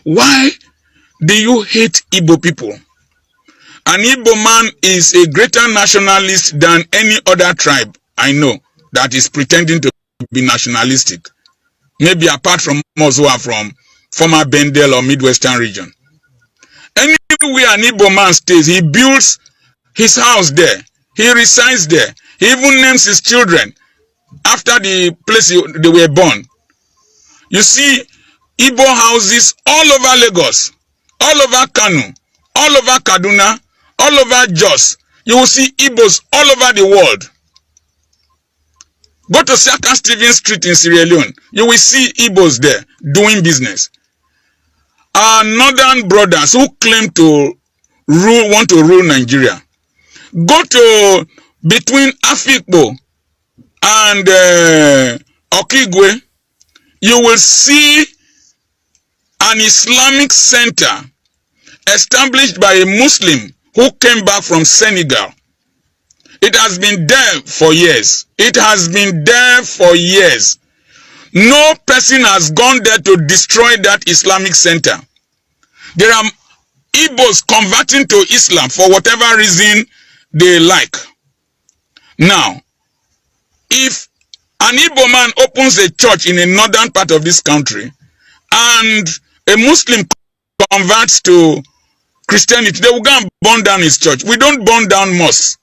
Why do you hate Igbo people? An Igbo man is a greater nationalist than any other tribe I know that is pretending to be nationalistic. Maybe apart from us who are from former Bendel or Midwestern region. Anywhere an Igbo man stays, he builds his house there. He resides there. He even names his children after the place they were born. You see Igbo houses all over Lagos, all over Kano, all over Kaduna, all over Jos. You will see Igbos all over the world. Go to Saka Stephen Street in Sierra Leone. You will see Igbos there doing business. Our northern brothers who claim to want to rule Nigeria. Go to between Afikpo and Okigwe. You will see an Islamic center established by a Muslim who came back from Senegal. It has been there for years. It has been there for years. No person has gone there to destroy that Islamic center. There are Igbos converting to Islam for whatever reason they like. Now, if an Igbo man opens a church in a northern part of this country and a Muslim converts to Christianity, they will go and burn down his church. We don't burn down mosques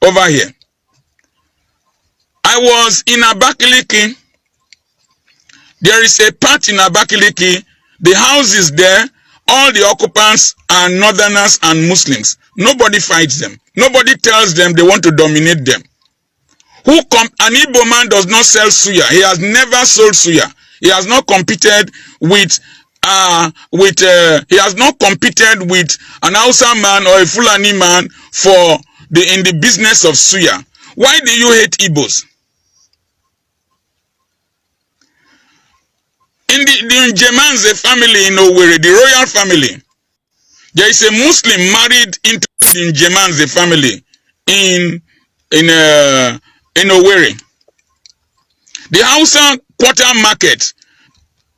over here. I was in Abakaliki. There is a part in Abakaliki. The houses there, all the occupants are northerners and Muslims. Nobody fights them. Nobody tells them they want to dominate them. An Igbo man does not sell suya. He has never sold suya. He has not competed with he has not competed with an Hausa man or a Fulani man in the business of suya. Why do you hate Igbos? In the Njemanze family in Owerri, the royal family, there is a Muslim married into the Njemanze family in Owerri. The Hausa quarter market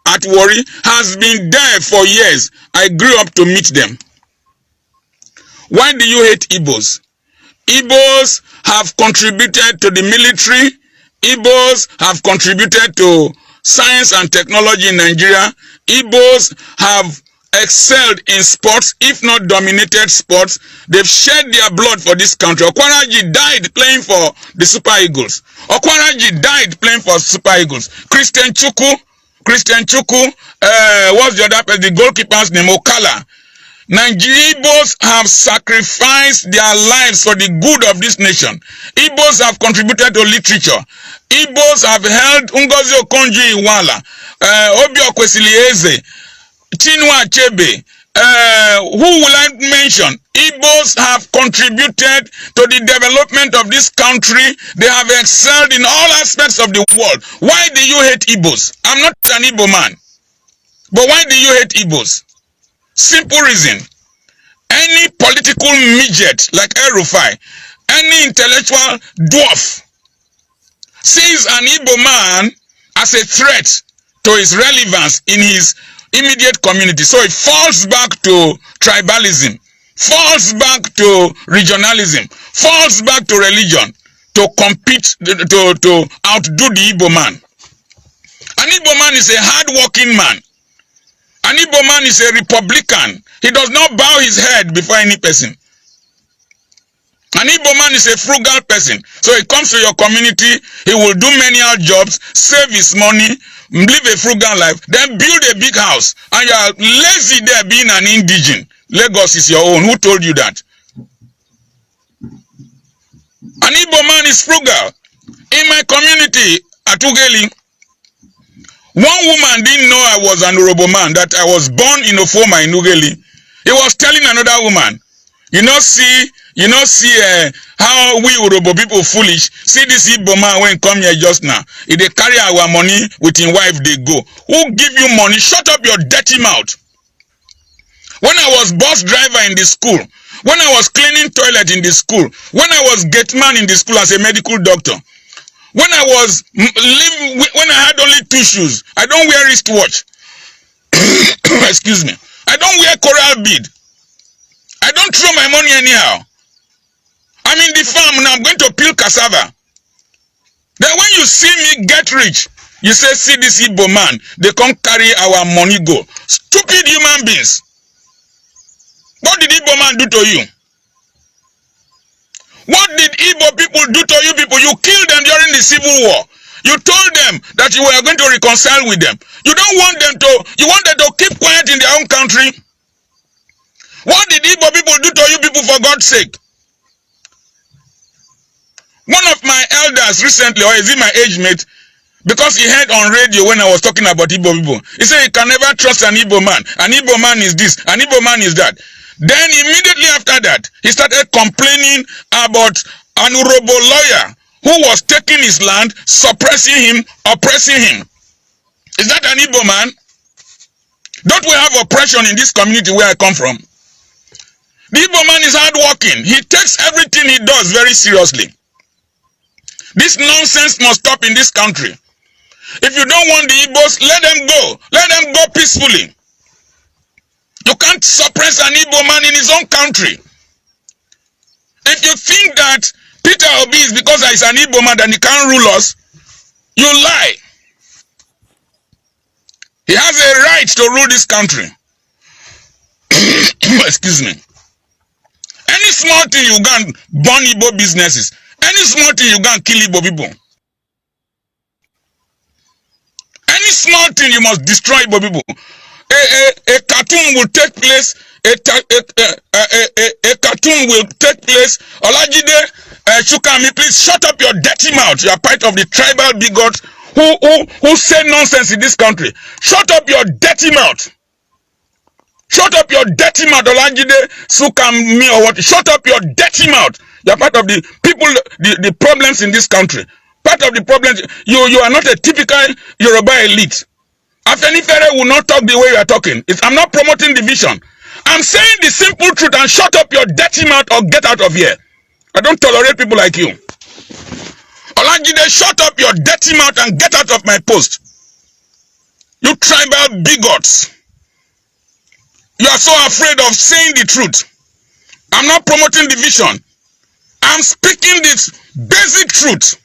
at Warri has been there for years. I grew up to meet them. Why do you hate Igbos? Igbos have contributed to the military. Igbos have contributed to science and technology in Nigeria. Igbos have excelled in sports, if not dominated sports. They've shed their blood for this country. Okwaraji died playing for the Super Eagles. Okwaraji died playing for Super Eagles. Christian Chukwu, what's the other person? The goalkeeper's name, Okala. Igbos have sacrificed their lives for the good of this nation. Igbos have contributed to literature. Igbos have held Ngozi Okonjo-Iweala, Obi Okwesili-Eze, Chinua Achebe. Who will I mention? Igbos have contributed to the development of this country. They have excelled in all aspects of the world. Why do you hate Igbos? I'm not an Igbo man. But why do you hate Igbos? Simple reason. Any political midget like El-Rufai, any intellectual dwarf, sees an Igbo man as a threat to his relevance in his immediate community. So it falls back to tribalism, falls back to regionalism, falls back to religion to compete, to outdo the Igbo man. An Igbo man is a hard-working man. An Igbo man is a Republican. He does not bow his head before any person. An Igbo man is a frugal person. So he comes to your community, he will do menial jobs, save his money, live a frugal life, then build a big house. And you are lazy there being an indigene. Lagos is your own. Who told you that? An Igbo man is frugal. In my community, at Ugeli, one woman didn't know I was an Urobo man, that I was born in Ofoma in Ugeli. He was telling another woman, how we Urobo people foolish. See this Igbo man when come here just now. If they carry our money with his wife, they go. Who give you money? Shut up your dirty mouth. When I was bus driver in the school, when I was cleaning toilet in the school, when I was gate man in the school as a medical doctor, when I had only 2 shoes, I don't wear wristwatch. excuse me, I don't wear coral bead. I don't throw my money anyhow. I'm in the farm and I'm going to peel cassava. Then when you see me get rich, you say, see this Igbo man, they can't carry our money go. Stupid human beings. What did Igbo man do to you? What did Igbo people do to you people? You killed them during the Civil War. You told them that you were going to reconcile with them. You don't want them to, you want them to keep quiet in their own country. What did Igbo people do to you people, for God's sake? One of my elders recently, or is it my age mate, because he heard on radio when I was talking about Igbo people, he said he can never trust an Igbo man. An Igbo man is this, an Igbo man is that. Then immediately after that, he started complaining about an Urobo lawyer who was taking his land, suppressing him, oppressing him. Is that an Igbo man? Don't we have oppression in this community where I come from? The Igbo man is hardworking. He takes everything he does very seriously. This nonsense must stop in this country. If you don't want the Igbos, let them go. Let them go peacefully. You can't suppress an Igbo man in his own country. If you think that Peter Obi is because he's an Igbo man and he can't rule us, you lie. He has a right to rule this country. Excuse me. Any small thing you can burn Igbo businesses. Any small thing you can kill Igbo people. Any small thing you must destroy Igbo people. A cartoon will take place. A cartoon will take place. Olajide Shukami, please shut up your dirty mouth. You are part of the tribal bigots who say nonsense in this country. Shut up your dirty mouth. Shut up your dirty mouth, Olajide Shukami or what? Shut up your dirty mouth. You are part of the people, the problems in this country. Part of the problems. You are not a typical Yoruba elite. Afenifere will not talk the way you are talking. I'm not promoting division. I'm saying the simple truth, and shut up your dirty mouth or get out of here. I don't tolerate people like you. Olajide, shut up your dirty mouth and get out of my post. You tribal bigots. You are so afraid of saying the truth. I'm not promoting division. I'm speaking this basic truth.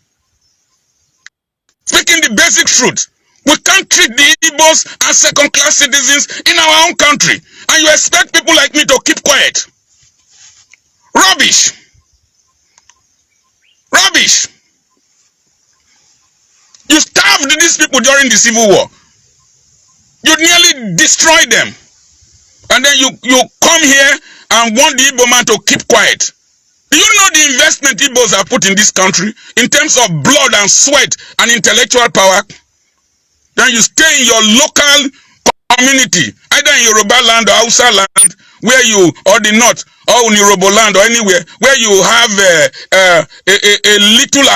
Speaking the basic truth. We can't treat the Igbos as second-class citizens in our own country. And you expect people like me to keep quiet. Rubbish. Rubbish. You starved these people during the Civil War. You nearly destroyed them. And then you come here and want the Igbo man to keep quiet. Do you know the investment Igbos have put in this country in terms of blood and sweat and intellectual power? Then you stay in your local community, either in Yoruba land or Hausa land, where you, or the north, or in Yoruba land or anywhere, where you have a little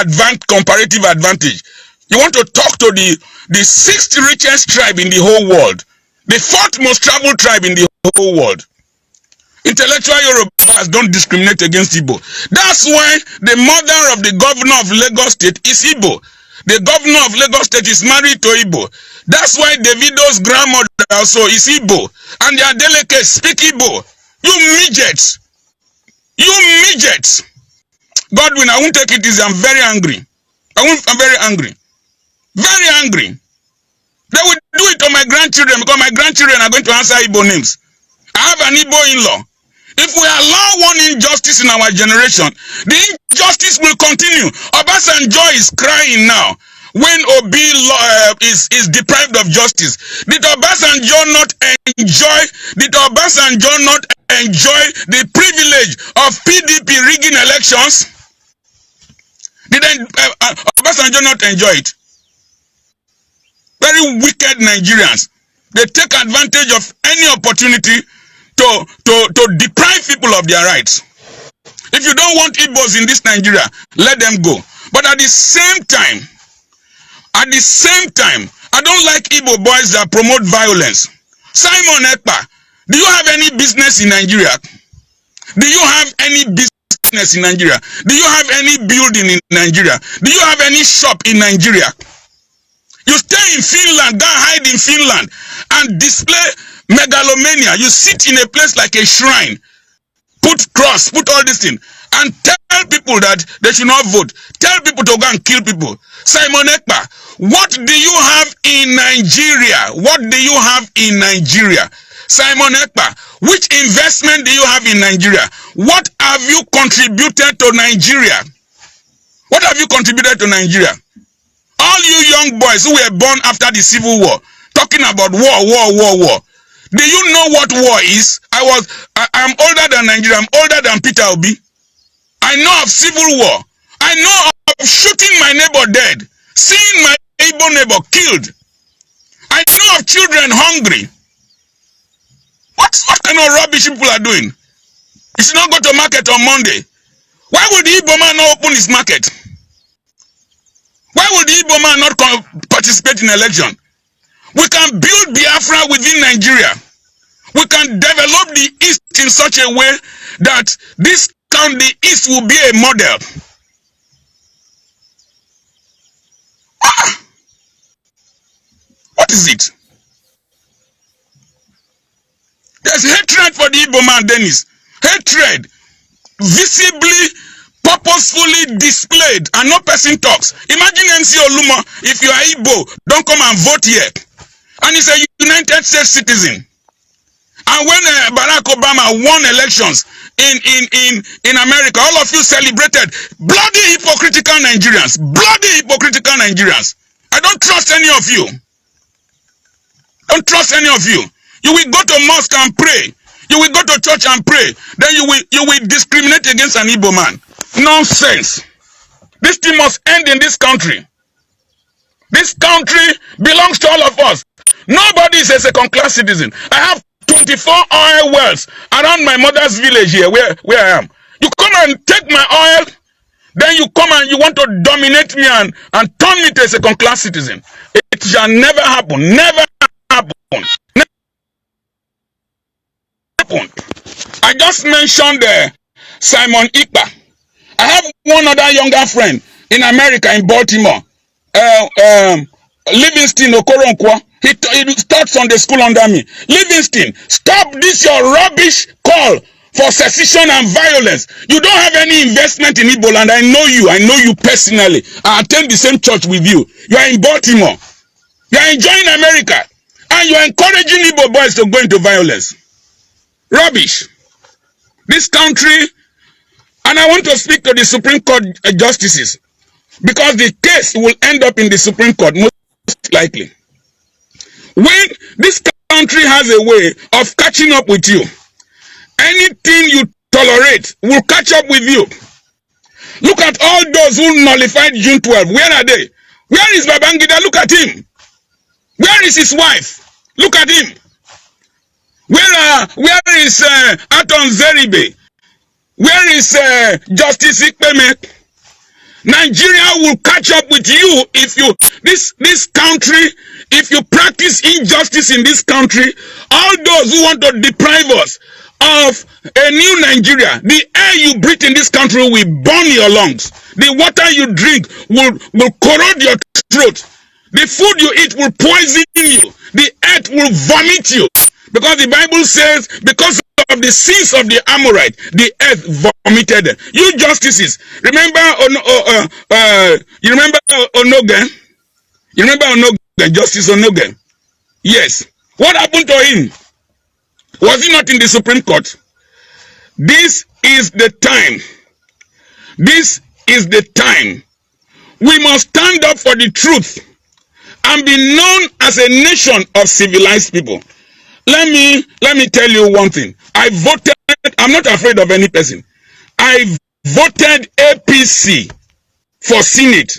comparative advantage. You want to talk to the sixth richest tribe in the whole world, the fourth most traveled tribe in the whole world. Intellectual Yorubas don't discriminate against Igbo. That's why the mother of the governor of Lagos State is Igbo. The governor of Lagos State is married to Igbo. That's why Davido's grandmother also is Igbo. And their delegates speak Igbo. You midgets. You midgets. Godwin, I won't take it easy. I'm very angry. I'm very angry. Very angry. They will do it to my grandchildren because my grandchildren are going to answer Igbo names. I have an Igbo in-law. If we allow one injustice in our generation, the injustice will continue. Obasanjo is crying now when Obi is deprived of justice. Did Obasanjo not enjoy the privilege of PDP rigging elections? Did Obasanjo not enjoy it? Very wicked Nigerians. They take advantage of any opportunity to deprive people of their rights. If you don't want Igbos in this Nigeria, let them go. But at the same time, I don't like Igbo boys that promote violence. Simon Ekpa, do you have any business in Nigeria? Do you have any business in Nigeria? Do you have any building in Nigeria? Do you have any shop in Nigeria? You stay in Finland, go hide in Finland, and display megalomania. You sit in a place like a shrine, put cross, put all this thing, and tell people that they should not vote. Tell people to go and kill people. Simon Ekpa, what do you have in Nigeria? What do you have in Nigeria? Simon Ekpa, which investment do you have in Nigeria? What have you contributed to Nigeria? What have you contributed to Nigeria? All you young boys who were born after the Civil War, talking about war. Do you know what war is? I'm older than Nigeria. I'm older than Peter Obi. I know of Civil War. I know of shooting my neighbor dead, seeing my Igbo neighbor killed. I know of children hungry. What kind of rubbish people are doing? You should not go to market on Monday. Why would the Igbo man not open his market? Why would the Igbo man not participate in election? We can build Biafra within Nigeria. We can develop the East in such a way that the East will be a model. What is it? There's hatred for the Igbo man, Dennis. Hatred. Visibly, purposefully displayed, and no person talks. Imagine MC Olumo, if you are Igbo, don't come and vote here. And he's a United States citizen. And when Barack Obama won elections in America, all of you celebrated. Bloody hypocritical Nigerians. Bloody hypocritical Nigerians. I don't trust any of you. Don't trust any of you. You will go to mosque and pray. You will go to church and pray. Then you will discriminate against an Igbo man. Nonsense. This thing must end in this country. This country belongs to all of us. Nobody is a second-class citizen. I have 24 oil wells around my mother's village here, where I am. You come and take my oil, then you come and you want to dominate me and turn me to a second-class citizen. It shall never happen. Never happen. Never happen. I just mentioned Simon Ekpa. I have one other younger friend in America, in Baltimore. Livingston Okoronkwo. He taught Sunday school under me. Livingston, stop this your rubbish call for secession and violence. You don't have any investment in Igbo land. I know you. I know you personally. I attend the same church with you. You are in Baltimore. You are enjoying America. And you are encouraging Igbo boys to go into violence. Rubbish. This country, and I want to speak to the Supreme Court justices, because the case will end up in the Supreme Court, most likely. When this country has a way of catching up with you, anything you tolerate will catch up with you. Look at all those who nullified June 12. Where are they? Where is Babangida? Look at him. Where is his wife? Look at him. Where is Aton Zeribe? Where is Justice Ikpeme? Nigeria will catch up with you if you this country, if you practice injustice in this country. All those who want to deprive us of a new Nigeria, the air you breathe in this country will burn your lungs. The water you drink will corrode your throat. The food you eat will poison you. The earth will vomit you. Because the Bible says, because of the sins of the Amorite, the earth vomited them. You justices, remember you remember Onogan? You remember Onogan, Justice Onogan? Yes. What happened to him? Was he not in the Supreme Court? This is the time. This is the time. We must stand up for the truth and be known as a nation of civilized people. Let me tell you one thing. I voted, I'm not afraid of any person. I voted APC for Senate.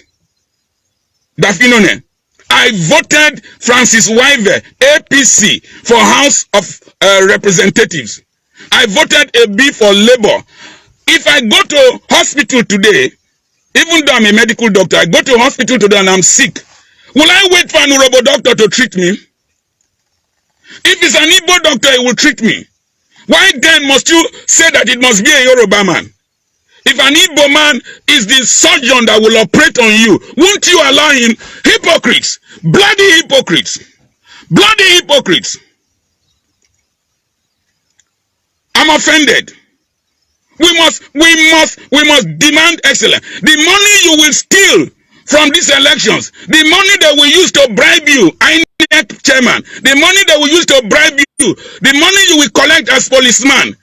Dafinone. I voted Francis Wive, APC, for House of Representatives. I voted AB for Labour. If I go to hospital today, even though I'm a medical doctor, I go to hospital today and I'm sick, will I wait for an Urobo doctor to treat me? If it's an Igbo doctor, he will treat me. Why then must you say that it must be a Yoruba man? If an Igbo man is the surgeon that will operate on you, won't you allow him? Hypocrites. Bloody hypocrites. Bloody hypocrites. I'm offended. We must demand excellence. The money you will steal from these elections, the money that we use to bribe you, INEC chairman, the money that we use to bribe you, the money you will collect as policeman,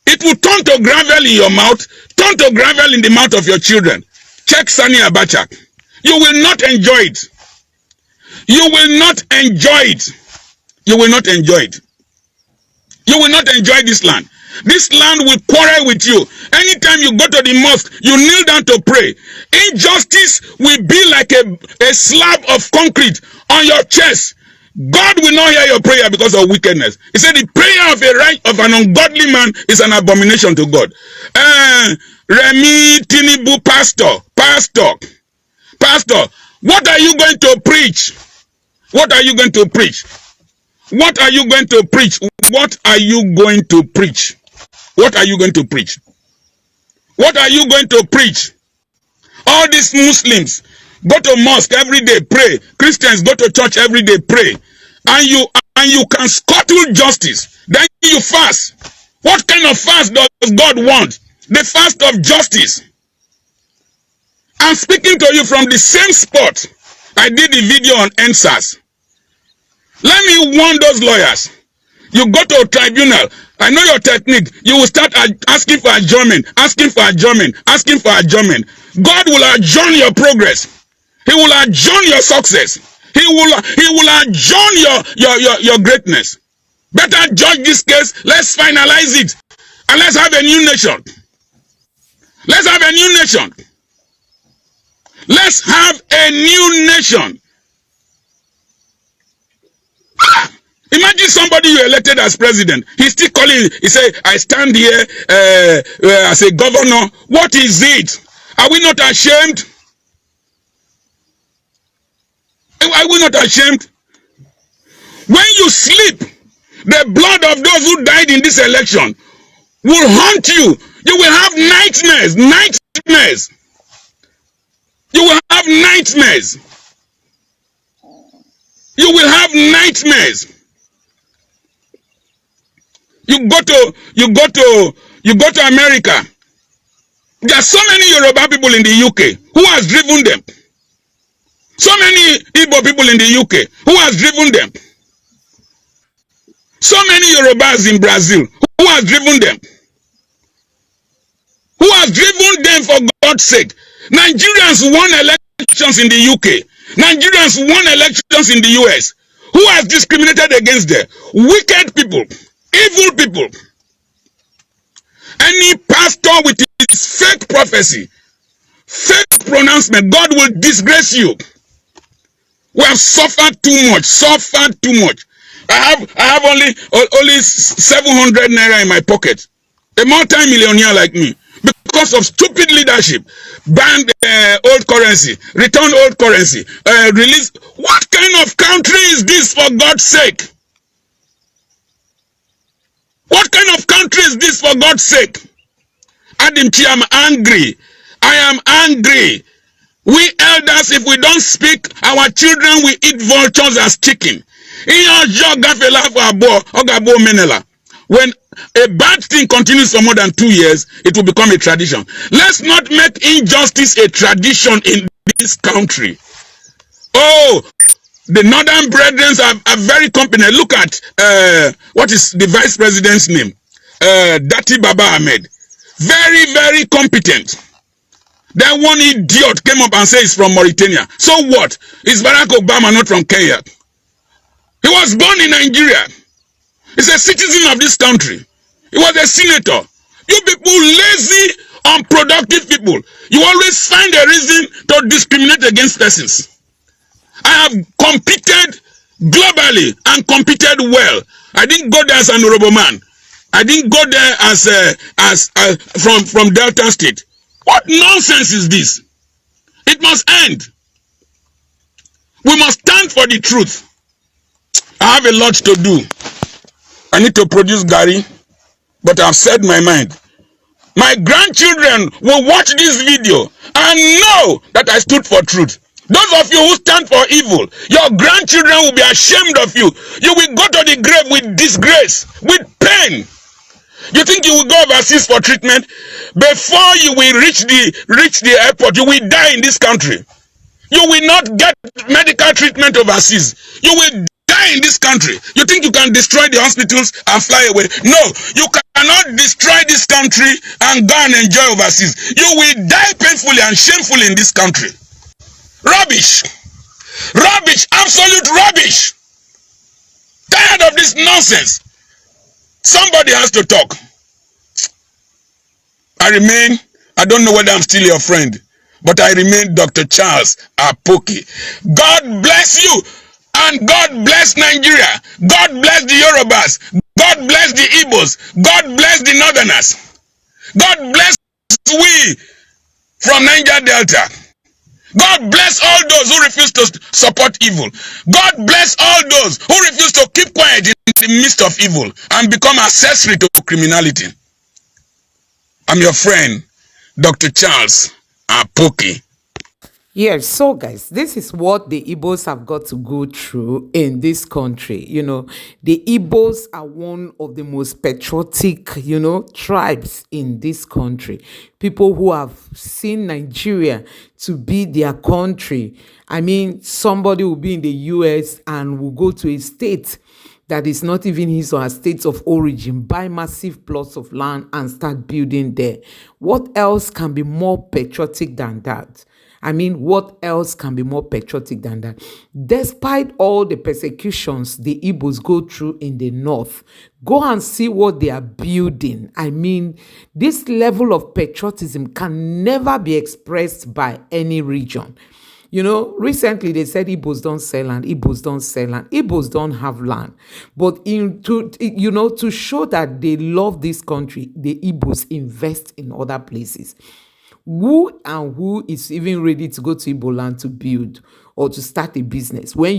it will turn to gravel in your mouth, turn to gravel in the mouth of your children. Check Sani Abacha. You will not enjoy it. You will not enjoy it. You will not enjoy it. You will not enjoy this land. This land will quarrel with you. Anytime you go to the mosque, you kneel down to pray. Injustice will be like a slab of concrete on your chest. God will not hear your prayer because of wickedness. He said the prayer of an ungodly man is an abomination to God. Remi Tinibu pastor, what are you going to preach? What are you going to preach? What are you going to preach? What are you going to preach? What are you going to preach? What are you going to preach? All these Muslims go to mosque every day, pray. Christians go to church every day, pray. And you can scuttle justice. Then you fast. What kind of fast does God want? The fast of justice. I'm speaking to you from the same spot I did the video on NSAS. Let me warn those lawyers. You go to a tribunal. I know your technique. You will start asking for adjournment, asking for adjournment, asking for adjournment. God will adjourn your progress. He will adjourn your success. He will adjourn your greatness. Better judge this case. Let's finalize it. And let's have a new nation. Let's have a new nation. Let's have a new nation. Imagine somebody you elected as president. He's still calling. He say, I stand here as a governor. What is it? Are we not ashamed? Are we not ashamed? When you sleep, the blood of those who died in this election will haunt you. You will have nightmares. Nightmares. You will have nightmares. You will have nightmares. You go to America. There are so many Yoruba people in the UK. Who has driven them? So many Igbo people in the UK. Who has driven them? So many Yorubas in Brazil. Who has driven them? Who has driven them for God's sake? Nigerians won elections in the UK. Nigerians won elections in the US. Who has discriminated against them? Wicked people. Evil people. Any pastor with his fake prophecy, fake pronouncement, God will disgrace you. We have suffered too much. Suffered too much. I have only 700 naira in my pocket. A multi-millionaire like me, because of stupid leadership, banned old currency, return old currency, release. What kind of country is this, for God's sake? What kind of country is this, for God's sake? Adimchi, I'm angry. I am angry. We elders, if we don't speak, our children will eat vultures as chicken. When a bad thing continues for more than 2 years, it will become a tradition. Let's not make injustice a tradition in this country. Oh, the northern brethren are very competent. Look at what is the vice president's name? Dati Baba Ahmed. Very, very competent. Then one idiot came up and said he's from Mauritania. So what? Is Barack Obama not from Kenya? He was born in Nigeria. He's a citizen of this country. He was a senator. You people, lazy, unproductive people. You always find a reason to discriminate against persons. I have competed globally and competed well. I didn't go there as an honorable man. I didn't go there as from Delta State. What nonsense is this? It must end. We must stand for the truth. I have a lot to do. I need to produce Gary, but I've said my mind. My grandchildren will watch this video and know that I stood for truth. Those of you who stand for evil, your grandchildren will be ashamed of you. You will go to the grave with disgrace, with pain. You think you will go overseas for treatment? Before you will reach the airport, you will die in this country. You will not get medical treatment overseas. You will die in this country. You think you can destroy the hospitals and fly away? No, you cannot destroy this country and go and enjoy overseas. You will die painfully and shamefully in this country. Rubbish. Rubbish. Absolute rubbish. Tired of this nonsense. Somebody has to talk. I don't know whether I'm still your friend, but I remain Dr. Charles Apoki. God bless you, and God bless Nigeria. God bless the Yorubas. God bless the Igbos. God bless the Northerners. God bless we from Niger Delta. God bless all those who refuse to support evil. God bless all those who refuse to keep quiet in the midst of evil and become accessory to criminality. I'm your friend, Dr. Charles Apoki. Yes, so guys, this is what the Igbos have got to go through in this country. The Igbos are one of the most patriotic, tribes in this country. People who have seen Nigeria to be their country. I mean, somebody will be in the US and will go to a state that is not even his or her state of origin, buy massive plots of land and start building there. What else can be more patriotic than that? I mean, what else can be more patriotic than that? Despite all the persecutions the Igbos go through in the north, go and see what they are building. I mean, this level of patriotism can never be expressed by any region. Recently they said Igbos don't sell land, Igbos don't sell land, Igbos don't have land. But to show that they love this country, the Igbos invest in other places. Who is even ready to go to Igbo land to build or to start a business when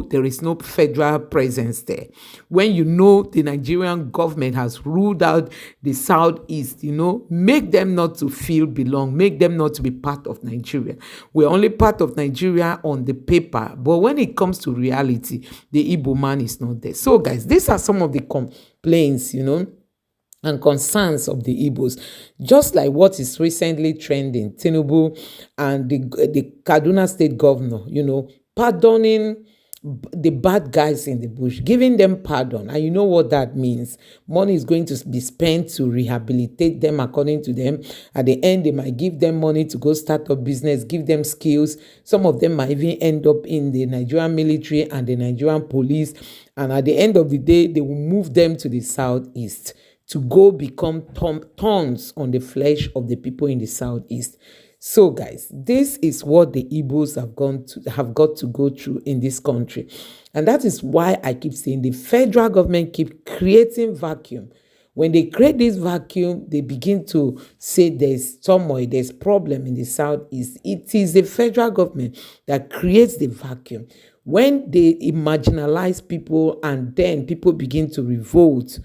there is no federal presence there? When the Nigerian government has ruled out the Southeast, make them not to feel belong, make them not to be part of Nigeria. We're only part of Nigeria on the paper, but when it comes to reality, the Igbo man is not there. So guys, these are some of the complaints, and concerns of the Igbos, just like what is recently trending, Tinubu and the Kaduna state governor, pardoning the bad guys in the bush, giving them pardon. And you know what that means. Money is going to be spent to rehabilitate them according to them. At the end, they might give them money to go start up business, give them skills. Some of them might even end up in the Nigerian military and the Nigerian police. And at the end of the day, they will move them to the Southeast to go become thorns on the flesh of the people in the Southeast. So guys, this is what the Igbos have got to go through in this country. And that is why I keep saying the federal government keep creating vacuum. When they create this vacuum, they begin to say there's turmoil, there's problem in the Southeast. It is the federal government that creates the vacuum. When they marginalize people and then people begin to revolt,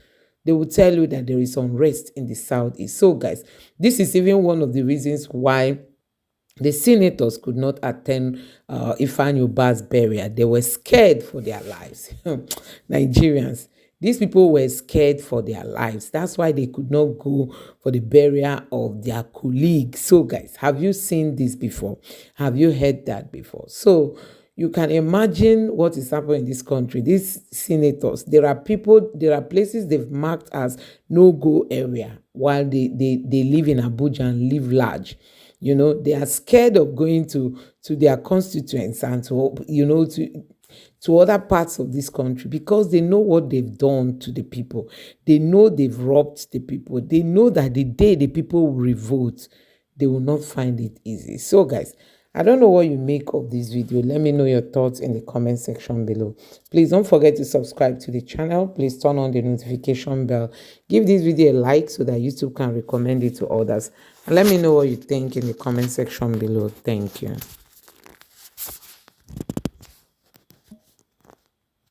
they will tell you that there is unrest in the Southeast. So guys, this is even one of the reasons why the senators could not attend Ifeanyi Uba's burial. They were scared for their lives. Nigerians, these people were scared for their lives. That's why they could not go for the burial of their colleague. So guys, have you seen this before? Have you heard that before? So you can imagine what is happening in this country. These senators, there are places they've marked as no-go area while they live in Abuja and live large. They are scared of going to their constituents and to other parts of this country because they know what they've done to the people. They know they've robbed the people. They know that the day the people will revolt, they will not find it easy. So guys, I don't know what you make of this video. Let me know your thoughts in the comment section below. Please don't forget to subscribe to the channel. Please turn on the notification bell. Give this video a like so that YouTube can recommend it to others. And let me know what you think in the comment section below. Thank you.